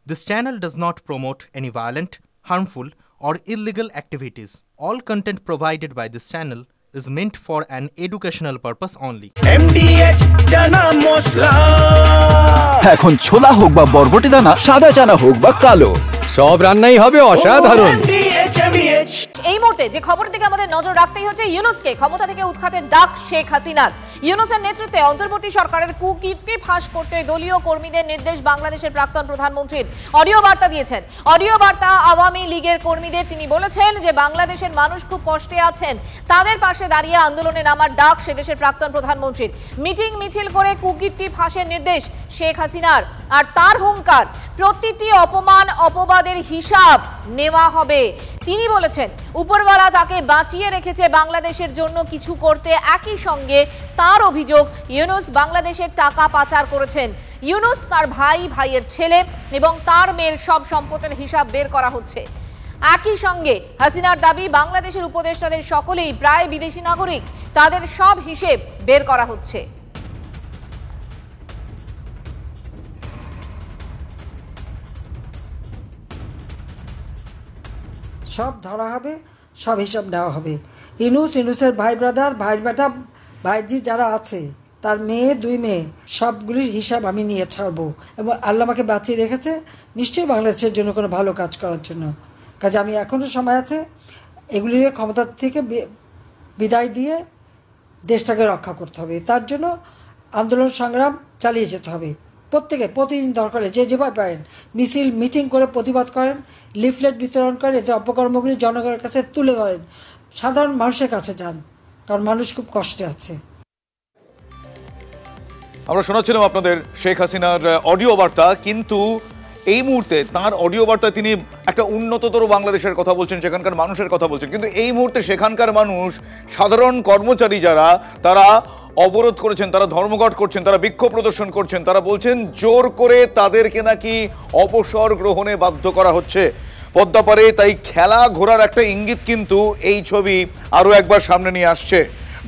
This channel does not promote any violent, harmful, or illegal activities. All content provided by this channel is meant for an educational purpose only. MDH chana masala এখন ছোলা হোক বা বরবটি দানা, সাদা চানা হোক বা কালো, সব রান্নাই হবে অসাধারণ। এই মুহূর্তে যে খবর দিকে আমাদের নজর রাখতেই হচ্ছে ইউনূসকে ক্ষমতা থেকে উৎখাতের ডাক শেখ হাসিনার। ইউনূসের নেতৃত্বে অন্তর্বর্তী সরকারের কুকীর্তি ফাঁস করতে দলীয় কর্মীদের নির্দেশ বাংলাদেশের প্রাক্তন প্রধানমন্ত্রীর। অডিও বার্তা দিয়েছেন। অডিও বার্তা আওয়ামী লীগের কর্মীদের তিনি বলেছেন যে বাংলাদেশের মানুষ খুব কষ্টে আছেন, তাদের পাশে দাঁড়িয়ে আন্দোলনে নামার ডাক সে দেশের প্রাক্তন প্রধানমন্ত্রীর। মিটিং মিছিল করে কুকীর্তি ফাঁসের নির্দেশ শেখ হাসিনার। আর তার হুঙ্কার, প্রতিটি অপমান অপবাদের হিসাব নেওয়া হবে। তিনি বলেছেন উপরওয়ালা তাকে বাঁচিয়ে রেখেছে বাংলাদেশের জন্য কিছু করতে। একই সঙ্গে তার অভিযোগ ইউনূস বাংলাদেশের টাকা পাচার করেছেন। ইউনূস, তার ভাইয়ের ছেলে এবং তার মেয়ের সব সম্পদের হিসাব বের করা হচ্ছে। একই সঙ্গে হাসিনার দাবি বাংলাদেশের উপদেষ্টাদের সকলেই প্রায় বিদেশি নাগরিক, তাদের সব হিসেব বের করা হচ্ছে। সব ধরা হবে, সব হিসাব নেওয়া হবে। ইউনূসের ভাই ব্রাদার, ভাই বেটা, ভাইজি যারা আছে, তার মেয়ে, 2 মেয়ে, সবগুলির হিসাব আমি নিয়ে ছাড়বো। এবং আল্লাহ আমাকে বাঁচিয়ে রেখেছে নিশ্চয়ই বাংলাদেশের জন্য কোনো ভালো কাজ করার জন্য। কাজে আমি এখনও সময় আছে এগুলির ক্ষমতার থেকে বিদায় দিয়ে দেশটাকে রক্ষা করতে হবে। তার জন্য আন্দোলন সংগ্রাম চালিয়ে যেতে হবে। প্রত্যেকে প্রতিদিন দরকার যে যেভাবে পারেন মিছিল মিটিং করে প্রতিবাদ করেন, লিফলেট বিতরণ করেন, এতে অপকর্মগুলি জনগণের কাছে তুলে ধরেন, সাধারণ মানুষের কাছে যান, কারণ মানুষ খুব কষ্টে আছে। আমরা শোনাচ্ছিলাম আপনাদের শেখ হাসিনার অডিও বার্তা, কিন্তু এই মুহূর্তে তাঁর অডিও বার্তায় তিনি একটা উন্নততর বাংলাদেশের কথা বলছেন, সেখানকার মানুষের কথা বলছেন, কিন্তু এই মুহূর্তে সেখানকার মানুষ, সাধারণ কর্মচারী যারা, তারা অবরোধ করেছেন, তারা ধর্মঘট করছেন, তারা বিক্ষোভ প্রদর্শন করছেন। তারা বলছেন জোর করে তাদেরকে নাকি অবসর গ্রহণে বাধ্য করা হচ্ছে পদ্মাপাড়ে। তাই খেলা ঘোরার একটা ইঙ্গিত কিন্তু এই ছবি আরও একবার সামনে নিয়ে আসছে।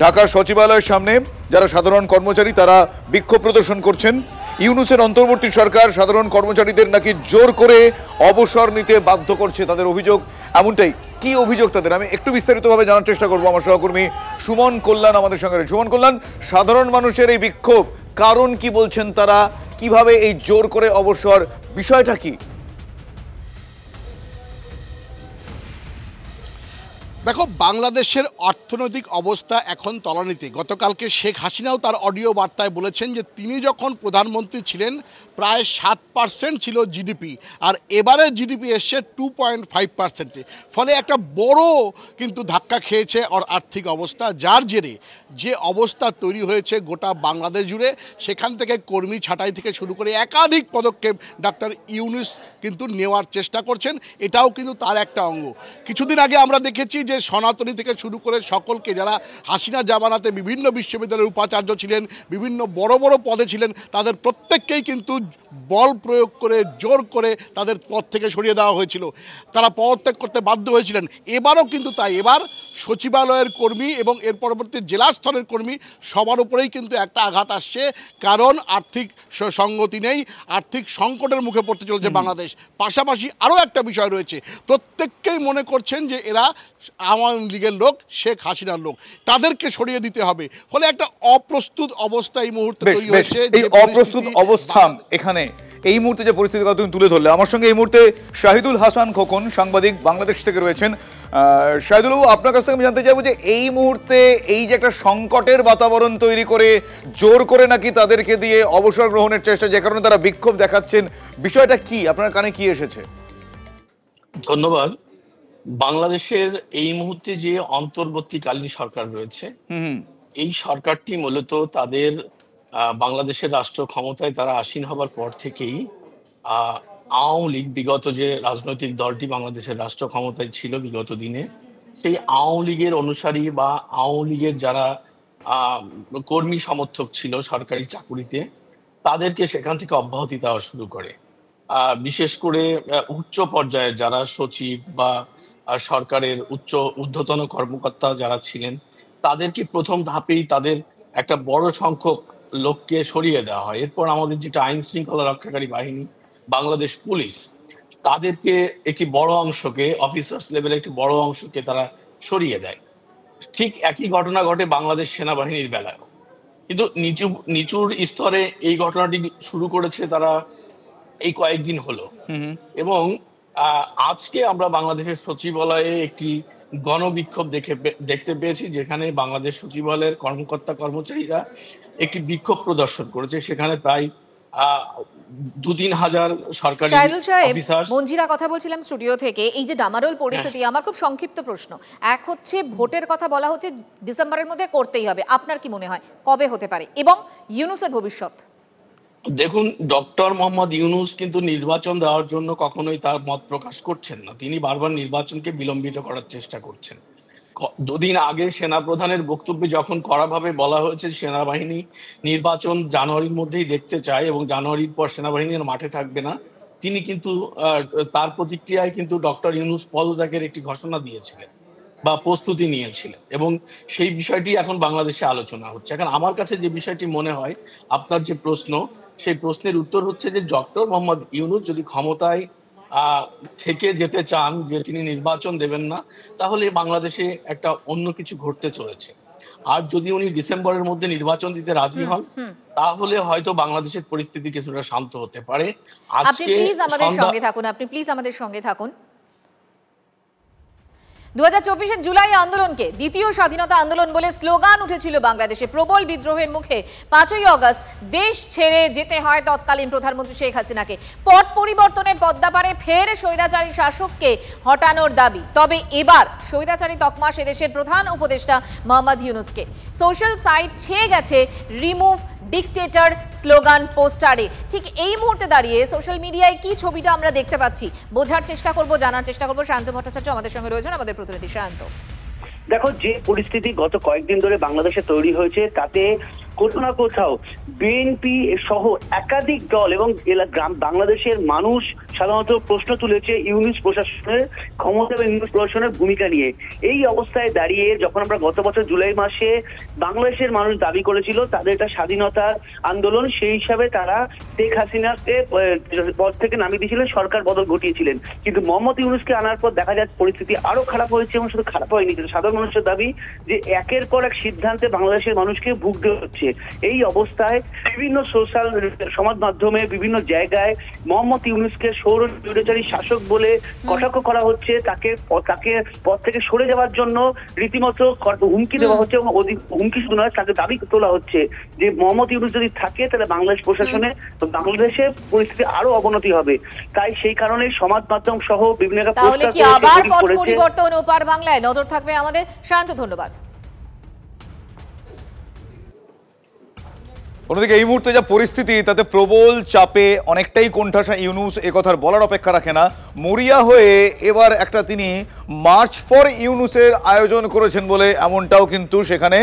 ঢাকার সচিবালয়ের সামনে যারা সাধারণ কর্মচারী, তারা বিক্ষোভ প্রদর্শন করছেন। ইউনূসের অন্তর্বর্তী সরকার সাধারণ কর্মচারীদের নাকি জোর করে অবসর নিতে বাধ্য করছে, তাদের অভিযোগ এমনটাই। কি অভিযোগ তাদের আমি একটু বিস্তারিতভাবে জানার চেষ্টা করবো। আমার সহকর্মী সুমন কল্যাণ আমাদের সঙ্গে। সুমন কল্যাণ, সাধারণ মানুষের এই বিক্ষোভ কারণ কি বলছেন তারা, কিভাবে এই জোর করে অবসর, বিষয়টা কি? দেখো, বাংলাদেশের অর্থনৈতিক অবস্থা এখন তলানিতে। গতকালকে শেখ হাসিনাও তার অডিও বার্তায় বলেছেন যে তিনি যখন প্রধানমন্ত্রী ছিলেন প্রায় 7% ছিল জিডিপি, আর এবারে জিডিপি এসছে 2.5%। ফলে একটা বড় কিন্তু ধাক্কা খেয়েছে ওর আর্থিক অবস্থা, যার জেরে যে অবস্থা তৈরি হয়েছে গোটা বাংলাদেশ জুড়ে, সেখান থেকে কর্মী ছাঁটাই থেকে শুরু করে একাধিক পদক্ষেপ ডাক্তার ইউনূস কিন্তু নেওয়ার চেষ্টা করছেন। এটাও কিন্তু তার একটা অঙ্গ। কিছুদিন আগে আমরা দেখেছি যে সনাতনী থেকে শুরু করে সকলকে, যারা হাসিনা জামানাতে বিভিন্ন বিশ্ববিদ্যালয়ের উপাচার্য ছিলেন, বিভিন্ন বড় বড় পদে ছিলেন, তাদের প্রত্যেককেই কিন্তু বল প্রয়োগ করে জোর করে তাদের পদ থেকে সরিয়ে দেওয়া হয়েছিল। তারা পদত্যাগ করতে বাধ্য হয়েছিলেন। এবারও কিন্তু তাই। এবার সচিবালয়ের কর্মী এবং এর পরবর্তী জেলা স্তরের কর্মী সবার উপরেই কিন্তু একটা আঘাত আসছে, কারণ আর্থিক সঙ্গতি নেই, আর্থিক সংকটের মুখে পড়তে চলেছে বাংলাদেশ। পাশাপাশি আরও একটা বিষয় রয়েছে, প্রত্যেককেই মনে করছেন যে এরা আওয়ামী লীগের লোক, শেখ হাসিনার লোক, তাদেরকে সরিয়ে দিতে হবে। ফলে একটা অপ্রস্তুত অবস্থা এই মুহূর্তে তৈরি হয়েছে। এই অপ্রস্তুত অবস্থান এখানে এই মুহূর্তে যে পরিস্থিতির কথা তুমি তুলে ধরলে, আমার সঙ্গে এই মুহূর্তে শাহিদুল হাসান খোকন, সাংবাদিক, বাংলাদেশ থেকে রয়েছেন। শাহিদুল বাবু, আপনার কাছ থেকে আমি জানতে চাইবো যে এই মুহূর্তে এই যে একটা সংকটের বাতাবরণ তৈরি করে জোর করে নাকি তাদেরকে দিয়ে অবসর গ্রহণের চেষ্টা, যে কারণে তারা বিক্ষোভ দেখাচ্ছেন, বিষয়টা কি, আপনার কানে কি এসেছে? ধন্যবাদ। বাংলাদেশের এই মুহূর্তে যে অন্তর্বর্তীকালীন সরকার রয়েছে, এই সরকারটি মূলত তাদের বাংলাদেশের রাষ্ট্র ক্ষমতায় তারা আসীন হবার পর থেকেই আওয়ামী লীগ, বিগত যে রাজনৈতিক দলটি বাংলাদেশের রাষ্ট্র ক্ষমতায় ছিল বিগত দিনে, সেই আওয়ামী লীগের অনুসারী বা আওয়ামী লীগের যারা কর্মী সমর্থক ছিল সরকারি চাকুরিতে, তাদেরকে সেখান থেকে অব্যাহতি দেওয়া শুরু করে। বিশেষ করে উচ্চ পর্যায়ের যারা সচিব বা সরকারের ঊর্ধ্বতন কর্মকর্তা যারা ছিলেন, তাদেরকে প্রথম ধাপেই তাদের একটা বড় সংখ্যক লোককে সরিয়ে দেওয়া হয়। এরপর আমাদের যেটা আইন শৃঙ্খলা রক্ষাকারী বাহিনী, বাংলাদেশ পুলিশ তাদেরকে একটি বড় অংশকে, অফিসার্স লেভেলে একটি বড় অংশকে তারা সরিয়ে দেয়। ঠিক একই ঘটনা ঘটে বাংলাদেশ সেনাবাহিনীর বেলায়, কিন্তু নিচুর স্তরে এই ঘটনাটি শুরু করেছে তারা এই কয়েকদিন হলো। এবং আজকে আমরা বাংলাদেশের সচিবালয়ে একটি গণবিক্ষোভ দেখতে পেয়েছি, যেখানে বাংলাদেশ সচিবালয়ের কর্মকর্তা কর্মচারীরা একটি বিক্ষোভ প্রদর্শন করেছে। সেখানে প্রায় 2-3 হাজার সরকারি অফিসার। মঞ্জিরা কথা বলছিলাম স্টুডিও থেকে। এই যে ডামাডোল পরিস্থিতি, আমার খুব সংক্ষিপ্ত প্রশ্ন। এক হচ্ছে ভোটের কথা বলা হচ্ছে ডিসেম্বরের মধ্যে করতেই হবে, আপনার কি মনে হয় কবে হতে পারে, এবং ইউনূসের ভবিষ্যৎ? দেখুন, ডক্টর মোহাম্মদ ইউনূস কিন্তু নির্বাচন দেওয়ার জন্য কখনোই তার মত প্রকাশ করছেন না। তিনি বারবার নির্বাচনকে বিলম্বিত করার চেষ্টা করছেন। 2 দিন আগে সেনাপ্রধানের বক্তব্যে যখন কড়াভাবে বলা হয়েছে সেনাবাহিনী নির্বাচন জানুয়ারির মধ্যেই দেখতে চায় এবং জানুয়ারির পর সেনাবাহিনীর মাঠে থাকবে না, তিনি কিন্তু তার প্রতিক্রিয়ায় কিন্তু ডক্টর ইউনূস পদত্যাগের একটি ঘোষণা দিয়েছিলেন বা প্রস্তুতি নিয়েছিলেন, এবং সেই বিষয়টি এখন বাংলাদেশে আলোচনা হচ্ছে। এখন আমার কাছে যে বিষয়টি মনে হয়, আপনার যে প্রশ্ন, সেই প্রশ্নের উত্তর হচ্ছে যে ডক্টর মোহাম্মদ ইউনূস যদি ক্ষমতায় থেকে যেতে চান, যে তিনি নির্বাচন দেবেন না, তাহলে বাংলাদেশে একটা অন্য কিছু ঘটতে চলেছে। আর যদি উনি ডিসেম্বরের মধ্যে নির্বাচন দিতে রাজি হন, তাহলে হয়তো বাংলাদেশের পরিস্থিতি কিছুটা শান্ত হতে পারে। আপনি প্লিজ আমাদের সঙ্গে থাকুন। 2024-এর জুলাই আন্দোলনকে দ্বিতীয় স্বাধীনতা আন্দোলন বলে স্লোগান উঠেছিল বাংলাদেশে। প্রবল বিদ্রোহের মুখে 5ই আগস্ট দেশ ছেড়ে যেতে হয় তৎকালীন প্রধানমন্ত্রী শেখ হাসিনাকে। পট পরিবর্তনের পদ্মাপারে ফের স্বৈরাচারী শাসককে হটানোর দাবি। তবে এবার স্বৈরাচারী তকমা দেশের প্রধান উপদেষ্টা মোহাম্মদ ইউনূসকে। সোশ্যাল সাইট ছেয়ে গেছে রিমুভ ডিকটেটর স্লোগান পোস্টারে। ঠিক এই মুহূর্তে দাঁড়িয়ে সোশ্যাল মিডিয়ায় কি ছবিটা আমরা দেখতে পাচ্ছি বোঝার চেষ্টা করব, জানার চেষ্টা করব। শান্ত ভট্টাচার্য আমাদের সঙ্গে রয়েছেন, আমাদের প্রতিনিধি শান্ত। দেখো, যে পরিস্থিতি গত কয়েকদিন ধরে বাংলাদেশে তৈরি হয়েছে, তাতে কোথাও না কোথাও বিএনপি সহ একাধিক দল এবং বাংলাদেশের মানুষ সাধারণত প্রশ্ন তুলেছে ইউনূস প্রশাসনের ক্ষমতা এবং ইউনূস প্রশাসনের ভূমিকা নিয়ে। এই অবস্থায় দাঁড়িয়ে যখন আমরা গত বছর জুলাই মাসে বাংলাদেশের মানুষ দাবি করেছিল তাদের একটা স্বাধীনতার আন্দোলন, সেই হিসাবে তারা শেখ হাসিনাকে পদ থেকে নামিয়ে দিয়েছিলেন, সরকার বদল ঘটিয়েছিলেন। কিন্তু মোহাম্মদ ইউনূসকে আনার পর দেখা যাচ্ছে পরিস্থিতি আরো খারাপ হয়েছে, এবং শুধু খারাপ হয়নি, সাধারণ মানুষের দাবি যে একের পর এক সিদ্ধান্তে বাংলাদেশের মানুষকে ভুগতে হচ্ছে। এই অবস্থায় বিভিন্ন সোশ্যাল সমাজ মাধ্যমে বিভিন্ন জায়গায় মোহাম্মদ ইউনূসকে স্বৈরাচারী শাসক বলে কটাক্ষ করা হচ্ছে, তাকে পদ থেকে সরে যাওয়ার জন্য রীতিমতো হুমকি দেওয়া হচ্ছে, এবং হুমকি শুধু নয়, তাকে দাবি তোলা হচ্ছে যে মোহাম্মদ ইউনূস যদি থাকে তাহলে বাংলাদেশ প্রশাসনে বাংলাদেশের পরিস্থিতি আরো অবনতি হবে। তাই সেই কারণে সমাজ মাধ্যম সহ বিভিন্ন পরিবর্তন ওপার বাংলায় নজর থাকবে আমাদের। শান্ত, ধন্যবাদ। অন্যদিকে এই মুহূর্তে যা পরিস্থিতি, তাতে প্রবল চাপে অনেকটাই কোণঠাসা ইউনূস, একথার বলার অপেক্ষা রাখে না। মরিয়া হয়ে এবার একটা তিনি মার্চ ফর ইউনূসের আয়োজন করেছেন বলে এমনটাও কিন্তু সেখানে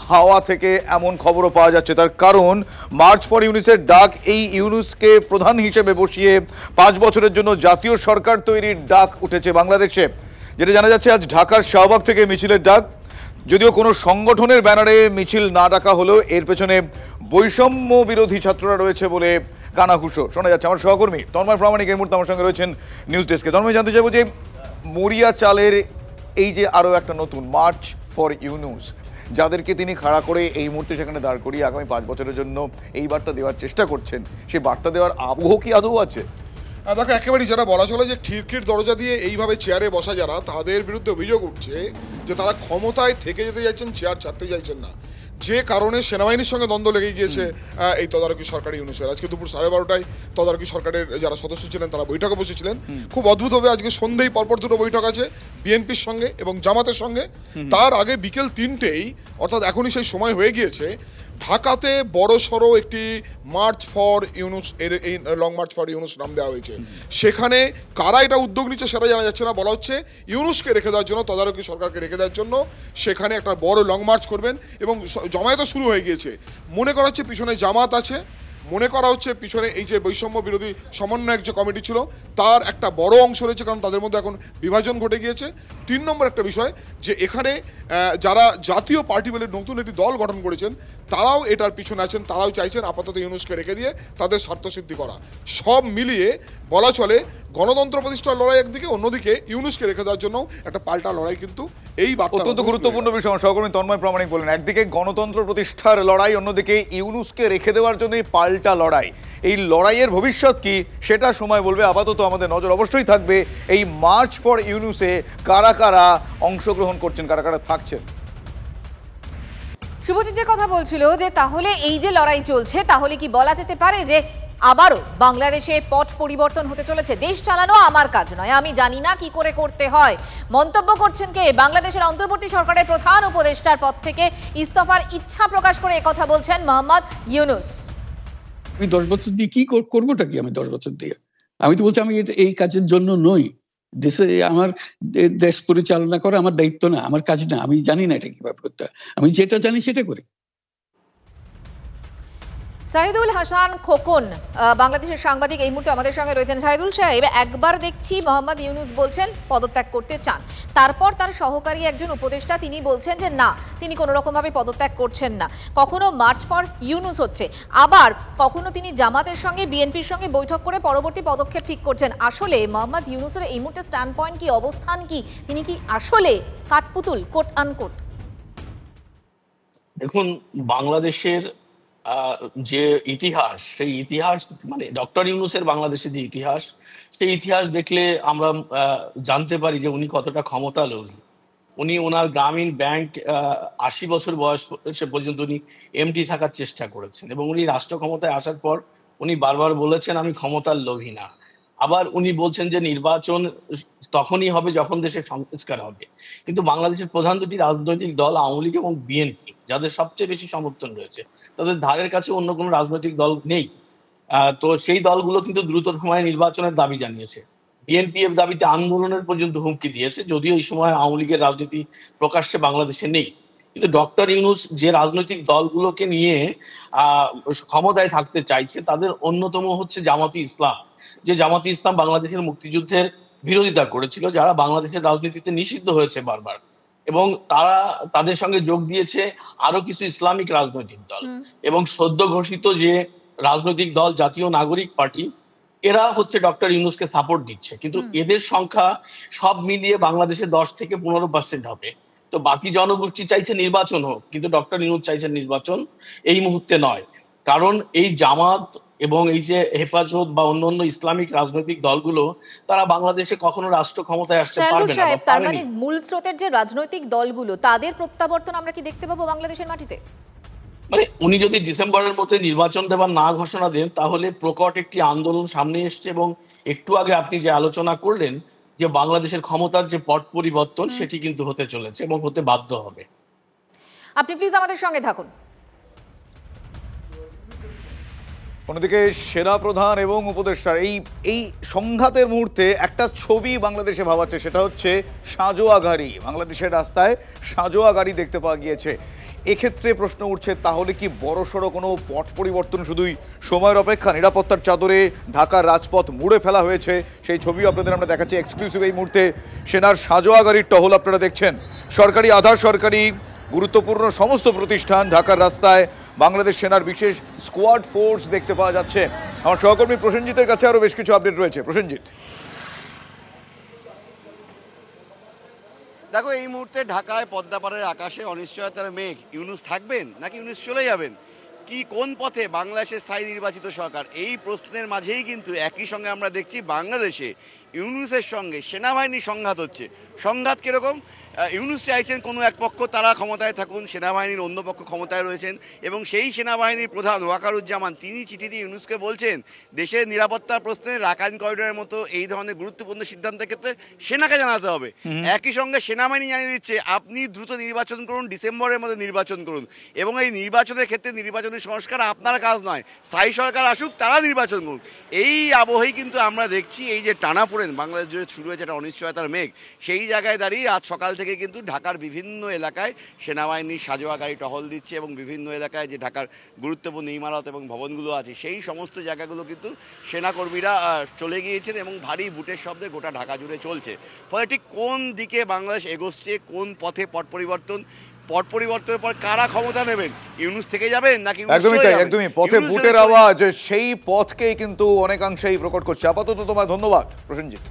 হাওয়া থেকে এমন খবরও পাওয়া যাচ্ছে। তার কারণ মার্চ ফর ইউনূসের ডাক, এই ইউনূসকে প্রধান হিসেবে বসিয়ে 5 বছরের জন্য জাতীয় সরকার তৈরির ডাক উঠেছে বাংলাদেশে। যেটা জানা যাচ্ছে, আজ ঢাকার শাহবাগ থেকে মিছিলের ডাক। যদিও কোনো সংগঠনের ব্যানারে মিছিল না ডাকা হলেও এর পেছনে বৈষম্য বিরোধী ছাত্ররা রয়েছে বলে কানাঘুষো শোনা যাচ্ছে। আমার সহকর্মী তন্ময় প্রামাণিক এই মুহূর্তে আমার সঙ্গে রয়েছেন নিউজ ডেস্কে। তন্ময়, জানতে চাইবো যে মরিয়া চালের এই যে আরও একটা নতুন মার্চ ফর ইউনূস, যাদেরকে তিনি খাড়া করে এই মুহূর্তে সেখানে দাঁড় করিয়ে আগামী 5 বছরের জন্য এই বার্তা দেওয়ার চেষ্টা করছেন, সেই বার্তা দেওয়ার আবহ কি আদৌ আছে? দেখো, একেবারেই যারা বলা চলে যে খিড়কির দরজা দিয়ে এইভাবে চেয়ারে বসা যারা, তাদের বিরুদ্ধে অভিযোগ উঠছে যে তারা ক্ষমতায় থেকে যেতে চাইছেন, চেয়ার ছাড়তে চাইছেন না, যে কারণে সেনাবাহিনীর সঙ্গে দ্বন্দ্ব লেগে গিয়েছে এই তদারকি সরকারি ইউনূসের। আজকে দুপুর 12:30টায় তদারকি সরকারের যারা সদস্য ছিলেন তারা বৈঠকে বসেছিলেন। খুব অদ্ভুতভাবে আজকে সন্ধ্যেই পরপর 2টো বৈঠক আছে বিএনপির সঙ্গে এবং জামাতের সঙ্গে। তার আগে বিকেল 3টেই, অর্থাৎ এখনই সেই সময় হয়ে গিয়েছে, ঢাকাতে বড় সড়ো একটি মার্চ ফর ইউনূস, এই লং মার্চ ফর ইউনূস নাম দেওয়া হয়েছে। সেখানে কারা এটা উদ্যোগ নিচ্ছে সেটা জানা যাচ্ছে না। বলা হচ্ছে ইউনূসকে রেখে দেওয়ার জন্য, তদারকি সরকারকে রেখে দেওয়ার জন্য সেখানে একটা বড় লং মার্চ করবেন, এবং জমায়েতও শুরু হয়ে গিয়েছে। মনে করা হচ্ছে পিছনে জামাত আছে, মনে করা হচ্ছে পিছনে এই যে বৈষম্য বিরোধী সমন্বয়ক যে কমিটি ছিল তার একটা বড় অংশ রয়েছে, কারণ তাদের মধ্যে এখন বিভাজন ঘটে গিয়েছে। 3 নম্বর একটা বিষয় যে এখানে যারা জাতীয় পার্টি বলে নতুন একটি দল গঠন করেছেন তারাও এটার পিছনে আছেন, তারাও চাইছেন আপাতত ইউনূসকে রেখে দিয়ে তাদের স্বার্থসিদ্ধি করা। সব মিলিয়ে বলা চলে গণতন্ত্র প্রতিষ্ঠার লড়াই একদিকে, অন্যদিকে ইউনূসকে রেখে দেওয়ার জন্য একটা পাল্টা লড়াই কিন্তু এই অত্যন্ত গুরুত্বপূর্ণ বিষয় সহকর্মী তন্ময় প্রামাণিক বলেন। একদিকে গণতন্ত্র প্রতিষ্ঠার লড়াই, অন্যদিকে ইউনূসকে রেখে দেওয়ার জন্য পাল্টা লড়াই। এই লড়াইয়ের ভবিষ্যৎ কি সেটা সময় বলবে। আপাতত আমাদের নজর অবশ্যই থাকবে এই মার্চ ফর ইউনূসে কারা কারা অংশগ্রহণ করছেন, কারা কারা থাকছেন। শুভজিৎ যে কথা বলছিল যে তাহলে এই যে লড়াই চলছে, তাহলে কি বলা যেতে পারে যে আবারও বাংলাদেশে পট পরিবর্তন হতে চলেছে? দেশ চালানো আমার কাজ নয়, আমি জানি না কি করে করতে হয়, মন্তব্য করছেন কে? বাংলাদেশের অন্তর্বর্তী সরকারের প্রধান উপদেষ্টার পদ থেকে ইস্তফার ইচ্ছা প্রকাশ করে একথা বলছেন মোহাম্মদ ইউনূস। আমি 10 বছর দিয়ে কি করবোটা কি? আমি 10 বছর দিয়ে আমি তো বলছি আমি এই কাজের জন্য নই। দেশে আমার দেশ পরিচালনা করা আমার দায়িত্ব না, আমার কাজ না। আমি জানি না এটা কিভাবে করতে হয়, আমি যেটা জানি সেটা করি। সাইদুল হাসান খোকন বাংলাদেশের সাংবাদিক এই মুহূর্তে আমাদের সঙ্গে রয়েছেন। সাইদুল সাহেব, একবার দেখছি মোহাম্মদ ইউনূস বলছেন পদত্যাগ করতে চান, তারপর তার সহকারী একজন উপদেষ্টা তিনি বলছেন যে না, তিনি কোনো রকমভাবে পদত্যাগ করছেন না। কখনো মার্চ ফর ইউনূস হচ্ছে, আবার কখনো তিনি জামাতের সঙ্গে বিএনপির সঙ্গে বৈঠক করে পরবর্তী পদক্ষেপ ঠিক করছেন। আসলে মোহাম্মদ ইউনূসের এই মুহূর্তে স্ট্যান্ড পয়েন্ট কি, অবস্থান কি? তিনি কি আসলে কাঠপুতুল, কোট আনকোট? দেখুন, বাংলাদেশের যে ইতিহাস, সেই ইতিহাস মানে ডক্টর ইউনূসের বাংলাদেশের যে ইতিহাস, সেই ইতিহাস দেখলে আমরা জানতে পারি যে উনি কতটা ক্ষমতা লোভী। উনি ওনার গ্রামীণ ব্যাংক 80 বছর বয়স পর্যন্ত উনি এমডি থাকার চেষ্টা করেছেন, এবং উনি রাষ্ট্র ক্ষমতায় আসার পর উনি বারবার বলেছেন আমি ক্ষমতার লোভী না। আবার উনি বলছেন যে নির্বাচন তখনই হবে যখন দেশের সংস্কার হবে। কিন্তু বাংলাদেশের প্রধান দুটি রাজনৈতিক দল আওয়ামী লীগ এবং বিএনপি, যাদের সবচেয়ে বেশি সমর্থন রয়েছে, তাদের ধারের কাছে অন্য কোনো রাজনৈতিক দল নেই। তো সেই দলগুলো কিন্তু দ্রুত সময়ে নির্বাচনের দাবি জানিয়েছে। বিএনপি এর দাবিতে আন্দোলনের পর্যন্ত হুমকি দিয়েছে, যদিও এই সময় আওয়ামী লীগের রাজনীতি প্রকাশ্যে বাংলাদেশে নেই। কিন্তু ডক্টর ইউনূস যে রাজনৈতিক দলগুলোকে নিয়ে ক্ষমতায় থাকতে চাইছে, তাদের অন্যতম হচ্ছে জামাতি ইসলাম। যে জামাতি ইসলাম বাংলাদেশের মুক্তিযুদ্ধের বিরোধিতা করেছিল, যারা বাংলাদেশের রাজনীতিতে নিষিদ্ধ হয়েছে বারবার, এবং তাদের সঙ্গে যোগ দিয়েছে আরো কিছু ইসলামিক রাজনৈতিক দল, এবং সদ্য ঘোষিত যে রাজনৈতিক দল জাতীয় নাগরিক পার্টি, এরা হচ্ছে ডক্টর ইউনূসকে সাপোর্ট দিচ্ছে। কিন্তু এদের সংখ্যা সব মিলিয়ে বাংলাদেশে 10 থেকে 15% হবে। তো বাকি জনগোষ্ঠী চাইছে নির্বাচন হোক, কিন্তু ডক্টর ইউনূস চাইছেন নির্বাচন এই মুহূর্তে নয়। কারণ এই জামাত এবং এই যে হেফাজত বা অন্যান্য ইসলামিক রাজনৈতিক দলগুলো, তারা বাংলাদেশে কখনো রাষ্ট্র ক্ষমতায় আসতে পারবে না। তার মানে মূল স্রোতের যে রাজনৈতিক দলগুলো, তাদের প্রত্যাবর্তন আমরা কি দেখতে পাবো বাংলাদেশের মাটিতে? মানে উনি যদি ডিসেম্বরের মধ্যে নির্বাচন দেবার না ঘোষণা দেন, তাহলে প্রকট একটি আন্দোলন সামনে এসছে। এবং একটু আগে আপনি যে আলোচনা করলেন যে বাংলাদেশের ক্ষমতার যে পট পরিবর্তন, সেটি কিন্তু হতে চলেছে এবং হতে বাধ্য হবে। আপনি প্লিজ আমাদের সঙ্গে থাকুন। অন্যদিকে সেনা প্রধান এবং উপদেষ্টার এই সংঘাতের মুহূর্তে একটা ছবি বাংলাদেশে ভাবাচ্ছে, সেটা হচ্ছে সাঁজোয়া গাড়ি। বাংলাদেশের রাস্তায় সাঁজোয়া গাড়ি দেখতে পাওয়া গিয়েছে। এক্ষেত্রে প্রশ্ন উঠছে, তাহলে কি বড়সড় কোনো পট পরিবর্তন শুধুই সময়ের অপেক্ষা? নিরাপত্তার চাদরে ঢাকার রাজপথ মুড়ে ফেলা হয়েছে, সেই ছবিও আপনাদের আমরা দেখাচ্ছি এক্সক্লুসিভ। এই মুহূর্তে সেনার সাঁজোয়া গাড়ির টহল আপনারা দেখছেন। সরকারি, আধা সরকারি, গুরুত্বপূর্ণ সমস্ত প্রতিষ্ঠান ঢাকার রাস্তায়। বাংলাদেশ সেনার বিশেষ স্কোয়াড ফোর্স দেখতে পাওয়া যাচ্ছে। আমার সহকর্মী প্রসেনজিতের কাছে আরও বেশ কিছু আপডেট রয়েছে। প্রসেনজিৎ, দেখো, এই মুহূর্তে ঢাকায় পদ্মাপাড়ের আকাশে অনিশ্চয়তার মেঘ। ইউনূস থাকবেন নাকি ইউনূস চলে যাবেন? কি কোন পথে বাংলাদেশের স্থায়ী নির্বাচিত সরকার? এই প্রশ্নের মাঝেই কিন্তু একই সঙ্গে আমরা দেখছি বাংলাদেশে ইউনূসের সঙ্গে সেনাবাহিনীর সংঘাত হচ্ছে। সংঘাত কীরকম? ইউনূস চাইছেন কোনো এক পক্ষ তারা ক্ষমতায় থাকুন, সেনাবাহিনীর অন্য পক্ষ ক্ষমতায় রয়েছেন, এবং সেই সেনাবাহিনীর প্রধান ওয়াকারুজ্জামান তিনি চিঠি দিয়ে ইউনূসকে বলছেন দেশের নিরাপত্তার প্রশ্নে রাখাইন করিডোরের মতো এই ধরনের গুরুত্বপূর্ণ সিদ্ধান্তের ক্ষেত্রে সেনাকে জানাতে হবে। একই সঙ্গে সেনাবাহিনী জানিয়ে দিচ্ছে আপনি দ্রুত নির্বাচন করুন, ডিসেম্বরের মধ্যে নির্বাচন করুন, এবং এই নির্বাচনের ক্ষেত্রে নির্বাচনী সংস্কার আপনার কাজ নয়, স্থায়ী সরকার আসুক, তারা নির্বাচন করুন। এই আবহেই কিন্তু আমরা দেখছি এই যে টানাপোড়েন বাংলাদেশ জুড়ে শুরু হয়েছে একটা অনিশ্চয়তার মেঘ। সেই জায়গায় দাঁড়িয়ে আজ সকাল থেকে কিন্তু ঢাকার বিভিন্ন এলাকায় সেনাবাহিনীর সাঁজোয়া গাড়ি টহল দিচ্ছে, এবং বিভিন্ন এলাকায় যে ঢাকার গুরুত্বপূর্ণ ইমারত এবং ভবনগুলো আছে সেই সমস্ত জায়গাগুলো কিন্তু সেনাকর্মীরা চলে গিয়েছেন, এবং ভারী বুটের শব্দে গোটা ঢাকা জুড়ে চলছে। ফলে ঠিক কোন দিকে বাংলাদেশ এগোচ্ছে, কোন পথে পট পরিবর্তন, পট পরিবর্তনের পর কারা ক্ষমতা নেবেন? ইউনূস থেকে যাবেন নাকি একদমই তাই, একদমই পথে বুটের আওয়াজ, সেই পথকেই কিন্তু অনেকাংশেই প্রকট করছে। আপাতত তোমায় ধন্যবাদ প্রসেনজিৎ।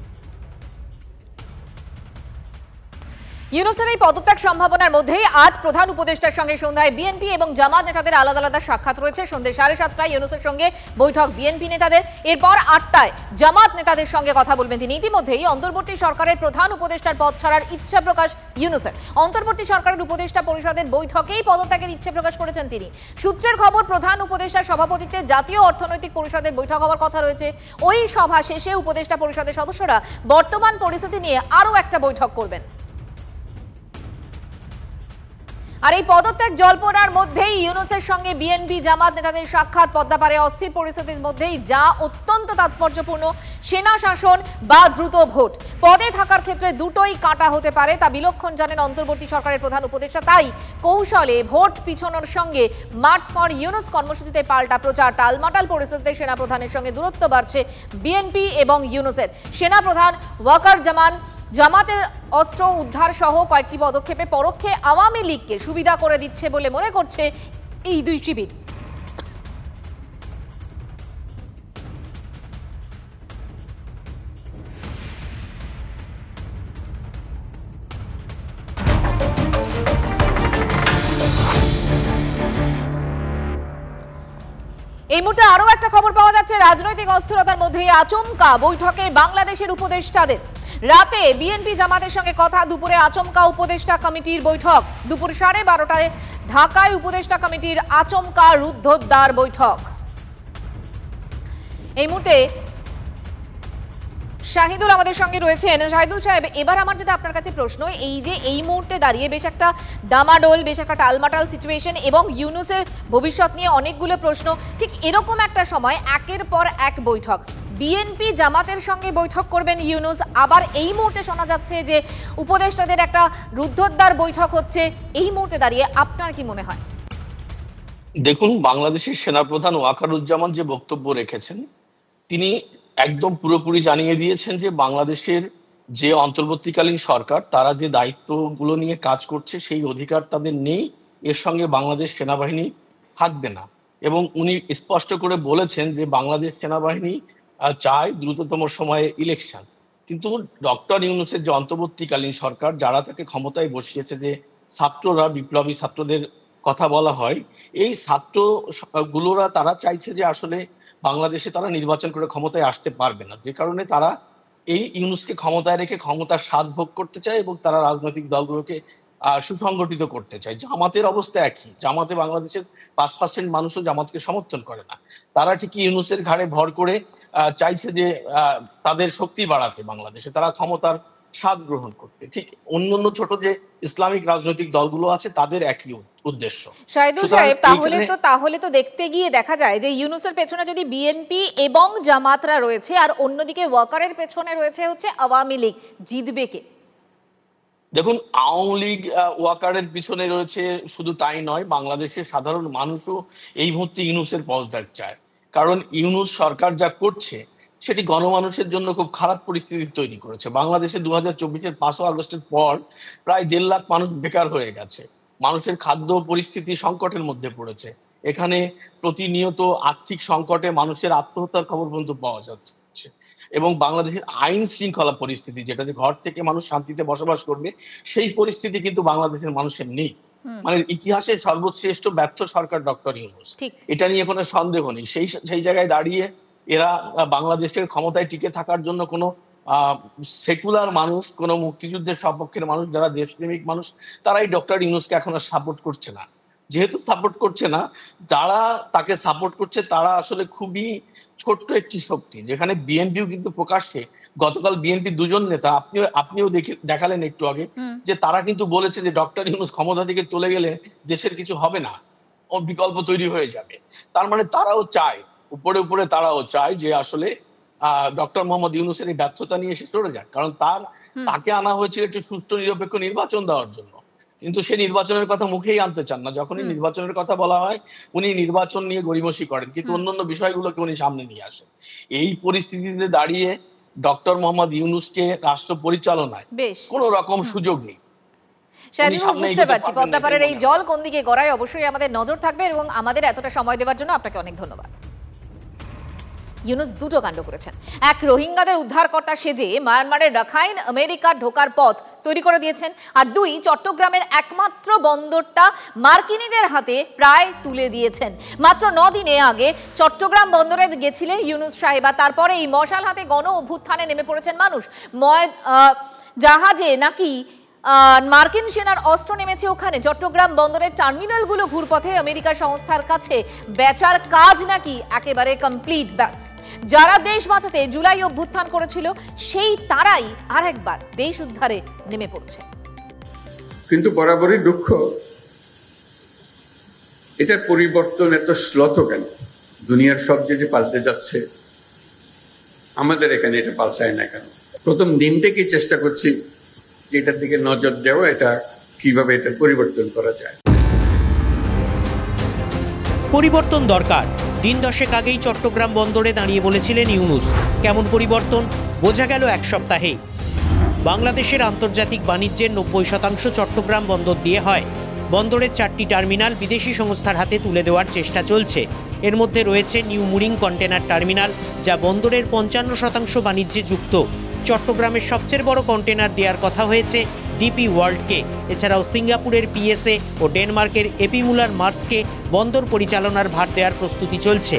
ইউনূসের এই পদত্যাগ সম্ভাবনার মধ্যেই আজ প্রধান উপদেষ্টার সঙ্গে সন্ধ্যায় বিএনপি এবং জামাত নেতাদের আলাদা আলাদা সাক্ষাৎ রয়েছে। সন্ধ্যে 7:30টায় ইউনূসের সঙ্গে বৈঠক বিএনপি নেতাদের, এরপর 8টায় জামাত নেতাদের সঙ্গে কথা বলবেন তিনি। ইতিমধ্যেই অন্তর্বর্তী সরকারের প্রধান উপদেষ্টার পদ ছাড়ার ইচ্ছা প্রকাশ ইউনূসের। অন্তর্বর্তী সরকারের উপদেষ্টা পরিষদের বৈঠকেই পদত্যাগের ইচ্ছে প্রকাশ করেছেন তিনি। সূত্রের খবর, প্রধান উপদেষ্টার সভাপতিত্বে জাতীয় অর্থনৈতিক পরিষদের বৈঠক হওয়ার কথা রয়েছে। ওই সভা শেষে উপদেষ্টা পরিষদের সদস্যরা বর্তমান পরিস্থিতি নিয়ে আরও একটা বৈঠক করবেন। আর এই পদত্যাগ জল্পনার মধ্যেই ইউনূসের সঙ্গে বিএনপি জামাত নেতাদের সাক্ষাৎ, পদ্মাপাড়ে অস্থির পরিস্থিতির মধ্যেই যা অত্যন্ত তাৎপর্যপূর্ণ, সেনা শাসন বা দ্রুত ভোট। পদে থাকার ক্ষেত্রে দুটোই কাটা হতে পারে, তা বিলক্ষণ জানেন অন্তর্বর্তী সরকারের প্রধান উপদেষ্টা। তাই কৌশলে ভোট পিছনোর সঙ্গে মার্চ ফর ইউনূস কর্মসূচিতে পাল্টা প্রচার। টালমাটাল পরিস্থিতিতে সেনাপ্রধানের সঙ্গে দূরত্ব বাড়ছে বিএনপি এবং ইউনূসের। সেনাপ্রধান ওয়াকার জামাতের অস্ত্র উদ্ধার সহ কয়েকটি পদক্ষেপে পরোক্ষে আওয়ামী লীগকে সুবিধা করে দিচ্ছে বলে মনে করছে এই দুই শিবির। এই মুহূর্তে আরো একটা খবর পাওয়া যাচ্ছে, রাজনৈতিক অস্থিরতার মধ্যেই আচমকা বৈঠকে বাংলাদেশের উপদেষ্টাদের। রাতে বিএনপি জামাতের সঙ্গে কথা, দুপুরে আচমকা উপদেষ্টা কমিটির বৈঠক। দুপুর 12:30টায় ঢাকায় উপদেষ্টা কমিটির আচমকা রুদ্ধদ্বার বৈঠক। এই মুহূর্তে শাহিদুল আমাদের সঙ্গে রয়েছেন। শাহিদুল সাহেব, এবার আমার যেটা আপনার কাছে প্রশ্ন, এই যে এই মুহূর্তে দাঁড়িয়ে বেশ একটা ডামাডোল, বেশ একটা টালমাটাল সিচুয়েশন এবং ইউনূসের ভবিষ্যৎ নিয়ে অনেকগুলো প্রশ্ন, ঠিক এরকম একটা সময় একের পর এক বৈঠক, বিএনপি জামাতের সঙ্গে বৈঠক করবেন ইউনূস, আবার এই মুহূর্তে শোনা যাচ্ছে যে উপদেষ্টাদের একটা রুদ্ধদ্বার বৈঠক হচ্ছে। এই মুহূর্তে দাঁড়িয়ে আপনার কি মনে হয়? দেখুন, বাংলাদেশের সেনাপ্রধান ওয়াকারুজ্জামান যে বক্তব্য রেখেছেন, তিনি একদম পুরোপুরি জানিয়ে দিয়েছেন যে বাংলাদেশের যে অন্তর্বর্তীকালীন সরকার, তারা যে দায়িত্বগুলো নিয়ে কাজ করছে সেই অধিকার তাদের নেই, এর সঙ্গে বাংলাদেশ সেনাবাহিনী থাকবে না। এবং উনি স্পষ্ট করে বলেছেন যে বাংলাদেশ সেনাবাহিনী চায় দ্রুততম সময়ে ইলেকশন। কিন্তু ডক্টর ইউনূসের যে অন্তর্বর্তীকালীন সরকার, যারা তাকে ক্ষমতায় বসিয়েছে, যে ছাত্ররা, বিপ্লবী ছাত্রদের কথা বলা হয়, এই ছাত্রগুলোরা তারা চাইছে যে আসলে বাংলাদেশে তারা নির্বাচন করে ক্ষমতায় আসতে পারবে না, যে কারণে তারা এই ইউনূসকে ক্ষমতায় রেখে ক্ষমতার স্বাদ ভোগ করতে চায় এবং তারা রাজনৈতিক দলগুলোকে সুসংগঠিত করতে চায়। জামাতের অবস্থা একই। জামাতে বাংলাদেশের 5% মানুষও জামাতকে সমর্থন করে না। তারা ঠিকই ইউনূসের ঘাড়ে ভর করে চাইছে যে তাদের শক্তি বাড়াতে, বাংলাদেশে তারা ক্ষমতার স্বাদ গ্রহণ করতে। ঠিক অন্যান্য ছোট যে ইসলামিক রাজনৈতিক দলগুলো আছে, তাদের একই উদ্দেশ্য। শাহিদুল সাহেব, তাহলে তো দেখতে গিয়ে দেখা যায় যে ইউনূসের পেছনে যদি বিএনপি এবং জামাতরা রয়েছে আর অন্যদিকে ওয়াকারের পেছনে রয়েছে হচ্ছে আওয়ামী লীগ, জিতবে কে? দেখুন, আওয়ামী লীগ ওয়াকারের পিছনে রয়েছে, শুধু তাই নয়, বাংলাদেশের সাধারণ মানুষও এই মুহূর্তে ইউনূসের পদত্যাগ চায়। কারণ ইউনূস সরকার যা করছে সেটি গণমানুষের জন্য খুব খারাপ পরিস্থিতি তৈরি করেছে। বাংলাদেশে 2024-এর 5 আগস্টের পর প্রায় 1.5 লাখ মানুষ বেকার হয়ে গেছে। মানুষের খাদ্য পরিস্থিতি সংকটের মধ্যে পড়েছে। এখানে প্রতিনিয়ত আর্থিক সংকটে মানুষের আত্মহত্যার খবর পর্যন্ত পাওয়া যাচ্ছে। এবং বাংলাদেশের আইন শৃঙ্খলা পরিস্থিতি, যেটাতে ঘর থেকে মানুষ শান্তিতে বসবাস করবে, সেই পরিস্থিতি কিন্তু বাংলাদেশের মানুষের নেই। মানে ইতিহাসের সর্বশ্রেষ্ঠ ব্যর্থ সরকার ডক্টর ইউনূস, এটা নিয়ে কোনো সন্দেহ নেই। সেই জায়গায় দাঁড়িয়ে এরা বাংলাদেশের ক্ষমতায় টিকে থাকার জন্য কোনো সেকুলার মানুষ, কোনো মুক্তিযুদ্ধের সপক্ষের মানুষ, যারা দেশপ্রেমিক মানুষ, তারাই ডক্টর ইউনূসকে এখন আর সাপোর্ট করছে না। যেহেতু সাপোর্ট করছে না, যারা তাকে সাপোর্ট করছে তারা আসলে খুবই ছোট্ট একটি শক্তি, যেখানে বিএনপিও কিন্তু প্রকাশ্যে, গতকাল বিএনপি 2জন নেতা, আপনিও দেখালেন একটু আগে, যে তারা কিন্তু বলেছে যে ডক্টর ইউনূস ক্ষমতা থেকে চলে গেলে দেশের কিছু হবে না, বিকল্প তৈরি হয়ে যাবে। তার মানে তারাও চায়, উপরে উপরে তারাও চায় যে আসলে ডক্টর মোহাম্মদ ইউনূসের এই ব্যর্থতা নিয়ে এসে চলে যাক। কারণ তাকে আনা হয়েছিল একটি সুষ্ঠু নিরপেক্ষ নির্বাচন দেওয়ার জন্য, কিন্তু সে নির্বাচনের কথা মুখেই আনতে চান না। যখনই নির্বাচনের কথা বলা হয়, উনি নির্বাচন নিয়ে গড়িমসি করেন, কিন্তু অন্যান্য বিষয়গুলোকে উনি সামনে নিয়ে আসেন। এই পরিস্থিতিতে দাঁড়িয়ে ডক্টর মোহাম্মদ ইউনূসকে রাষ্ট্র পরিচালনায় কোনো রকম সুযোগ নেই। শাহিদ বুঝতে পারছি পদ্মাপাড়ের এই জল কোন দিকে গড়ায়, অবশ্যই আমাদের নজর থাকবে এবং আমাদের এতটা সময় দেওয়ার জন্য আপনাকে অনেক ধন্যবাদ। ইউনুস দুটো কাণ্ড করেছেন, এক রোহিঙ্গাদের উদ্ধারকর্তা সেজে মায়ানমারের রাখাইন আমেরিকা ঢোকার পথ তৈরি করে দিয়েছেন, আর দুই চট্টগ্রামের একমাত্র বন্দরটা মার্কিনীদের হাতে প্রায় তুলে দিয়েছেন। মাত্র 9 দিনে আগে চট্টগ্রাম বন্দরে গেছিলেন ইউনুস সাহেব, তারপরে এই মশাল হাতে গণ অভ্যুত্থানে নেমে পড়েছেন মানুষ। জাহাজে নাকি মার্কিন সেনার অস্ত্র নেমেছে ওখানে। চট্টগ্রাম বন্দরের টার্মিনালগুলো ঘুরপথে আমেরিকা সংস্থার কাছে বেচার কাজ নাকি একেবারে কমপ্লিট। ব্যাস, যারা দেশ বাঁচাতে জুলাই অভ্যুত্থান করেছিল সেই তারাই আরেকবার দেশ উদ্ধারে নেমে পড়ছে। কিন্তু বরাবরই দুঃখ, এটার পরিবর্তন এত শ্লথ কেন? দুনিয়ার সব যেটা পাল্টে যাচ্ছে, আমাদের এখানে এটা পাল্টায় না কেন? প্রথম দিন থেকেই চেষ্টা করছি এটার দিকে নজর দেওয়া, এটা কিভাবে এটার পরিবর্তন করা যায়। পরিবর্তন দরকার। দিন 10 আগেই চট্টগ্রাম বন্দরে দাঁড়িয়ে বলেছিলেন ইউনুস। কেমন পরিবর্তন বোঝা গেল এক সপ্তাহে। বাংলাদেশের আন্তর্জাতিক বাণিজ্যের 90% চট্টগ্রাম বন্দর দিয়ে হয়। বন্দরের 4টি টার্মিনাল বিদেশি সংস্থার হাতে তুলে দেওয়ার চেষ্টা চলছে। এর মধ্যে রয়েছে নিউ মুরিং কন্টেনার টার্মিনাল, যা বন্দরের 55% বাণিজ্যে যুক্ত। চট্টগ্রামের সবচেয়ে বড় কন্টেনার দেওয়ার কথা হয়েছে ডিপি ওয়ার্ল্ডকে। এছাড়াও সিঙ্গাপুরের পিএসএ ও ডেনমার্কের এপি মুলার মার্সকে বন্দর পরিচালনার ভার দেওয়ার প্রস্তুতি চলছে।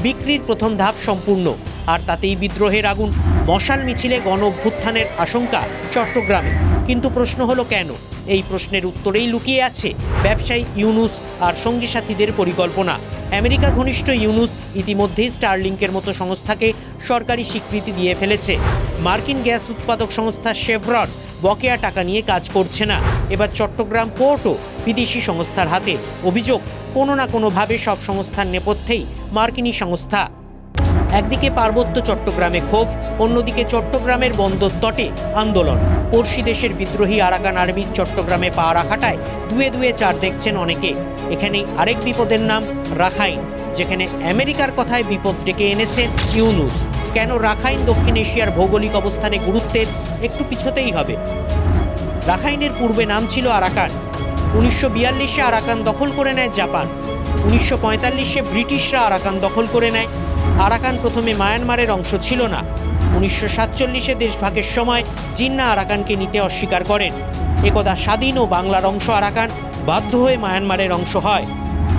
বিক্রির প্রথম ধাপ সম্পূর্ণ, আর তাতেই বিদ্রোহের আগুন। মশাল মিছিলে গণ অভ্যুত্থানের আশঙ্কা চট্টগ্রামে। কিন্তু প্রশ্ন হলো কেন? এই প্রশ্নের উত্তরেই লুকিয়ে আছে ব্যবসায়ী ইউনুস আর সঙ্গী সাথীদের পরিকল্পনা। আমেরিকা ঘনিষ্ঠ ইউনুস ইতিমধ্যেই স্টারলিংকের মতো সংস্থাকে সরকারি স্বীকৃতি দিয়ে ফেলেছে। মার্কিন গ্যাস উৎপাদক সংস্থা শেভরন বকেয়া টাকা নিয়ে কাজ করছে না। এবার চট্টগ্রাম পোর্টও বিদেশি সংস্থার হাতে। অভিযোগ, কোনো না কোনোভাবে সব সংস্থার নেপথ্যেই মার্কিনী সংস্থা। একদিকে পার্বত্য চট্টগ্রামে ক্ষোভ, অন্যদিকে চট্টগ্রামের বন্দর তটে আন্দোলন। পড়শি দেশের বিদ্রোহী আরাকান আর্মির চট্টগ্রামে পা রাখাটায় 2-2 4 দেখছেন অনেকে। এখানেই আরেক বিপদের নাম রাখাইন, যেখানে আমেরিকার কথায় বিপদ ডেকে এনেছেন ইউনুস। কেন রাখাইন দক্ষিণ এশিয়ার ভৌগোলিক অবস্থানে গুরুত্বের? একটু পিছতেই হবে। রাখাইনের পূর্বে নাম ছিল আরাকান। 1942-এ আরাকান দখল করে নেয় জাপান। 1945-এ ব্রিটিশরা আরাকান দখল করে নেয়। আরাকান প্রথমে মায়ানমারের অংশ ছিল না। 1947-এ দেশভাগের সময় জিন্না আরাকানকে নিতে অস্বীকার করেন। একদা স্বাধীন ও বাংলার অংশ আরাকান বাধ্য হয়ে মায়ানমারের অংশ হয়।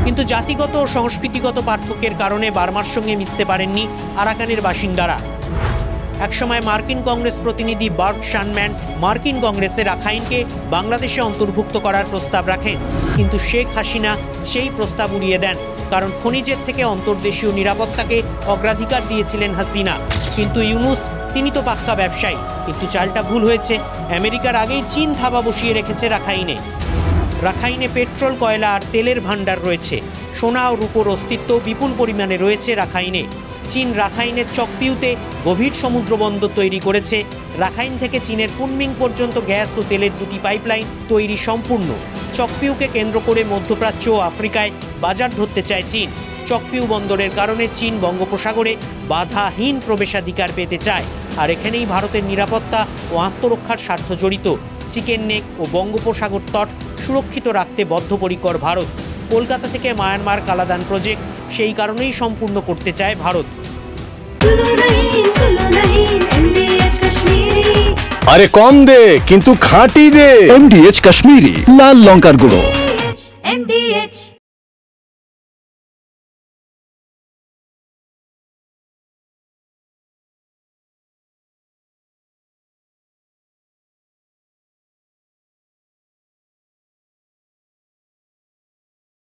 কিন্তু জাতিগত ও সংস্কৃতিগত পার্থক্যের কারণে বার্মার সঙ্গে মিশতে পারেননি আরাকানের বাসিন্দারা। একসময় মার্কিন কংগ্রেস প্রতিনিধি বার্ক শানম্যান মার্কিন কংগ্রেসে রাখাইনকে বাংলাদেশে অন্তর্ভুক্ত করার প্রস্তাব রাখেন, কিন্তু শেখ হাসিনা সেই প্রস্তাব উড়িয়ে দেন। কারণ খনিজের থেকে অন্তর্দেশীয় নিরাপত্তাকে অগ্রাধিকার দিয়েছিলেন হাসিনা। কিন্তু ইউনুস, তিনি তো পাক্কা ব্যবসায়ী। কিন্তু চালটা ভুল হয়েছে। আমেরিকার আগেই চীন থাবা বসিয়ে রেখেছে রাখাইনে। রাখাইনে পেট্রোল, কয়লা আর তেলের ভাণ্ডার রয়েছে। সোনা ও রূপোর অস্তিত্ব বিপুল পরিমাণে রয়েছে রাখাইনে। চীন রাখাইনের চকপিউতে গভীর সমুদ্র বন্দর তৈরি করেছে। রাখাইন থেকে চীনের কুনমিং পর্যন্ত গ্যাস ও তেলের 2টি পাইপলাইন তৈরি সম্পূর্ণ। চকপিউকে কেন্দ্র করে মধ্যপ্রাচ্য ও আফ্রিকায় বাজার ধরতে চায় চীন। চকপিউ বন্দরের কারণে চীন বঙ্গোপসাগরে বাধাহীন প্রবেশাধিকার পেতে চায়। আর এখানেই ভারতের নিরাপত্তা ও আত্মরক্ষার স্বার্থ জড়িত। চিকেন নেক ও বঙ্গোপসাগর তট সুরক্ষিত রাখতে বদ্ধপরিকর ভারত। কলকাতা থেকে মায়ানমার কালাদান প্রজেক্ট সেই কারণেই সম্পূর্ণ করতে চায় ভারত। আরে কম দে, কিন্তু খাঁটি দে। MDH কাশ্মীরি লাল লঙ্কার গুঁড়ো। MDH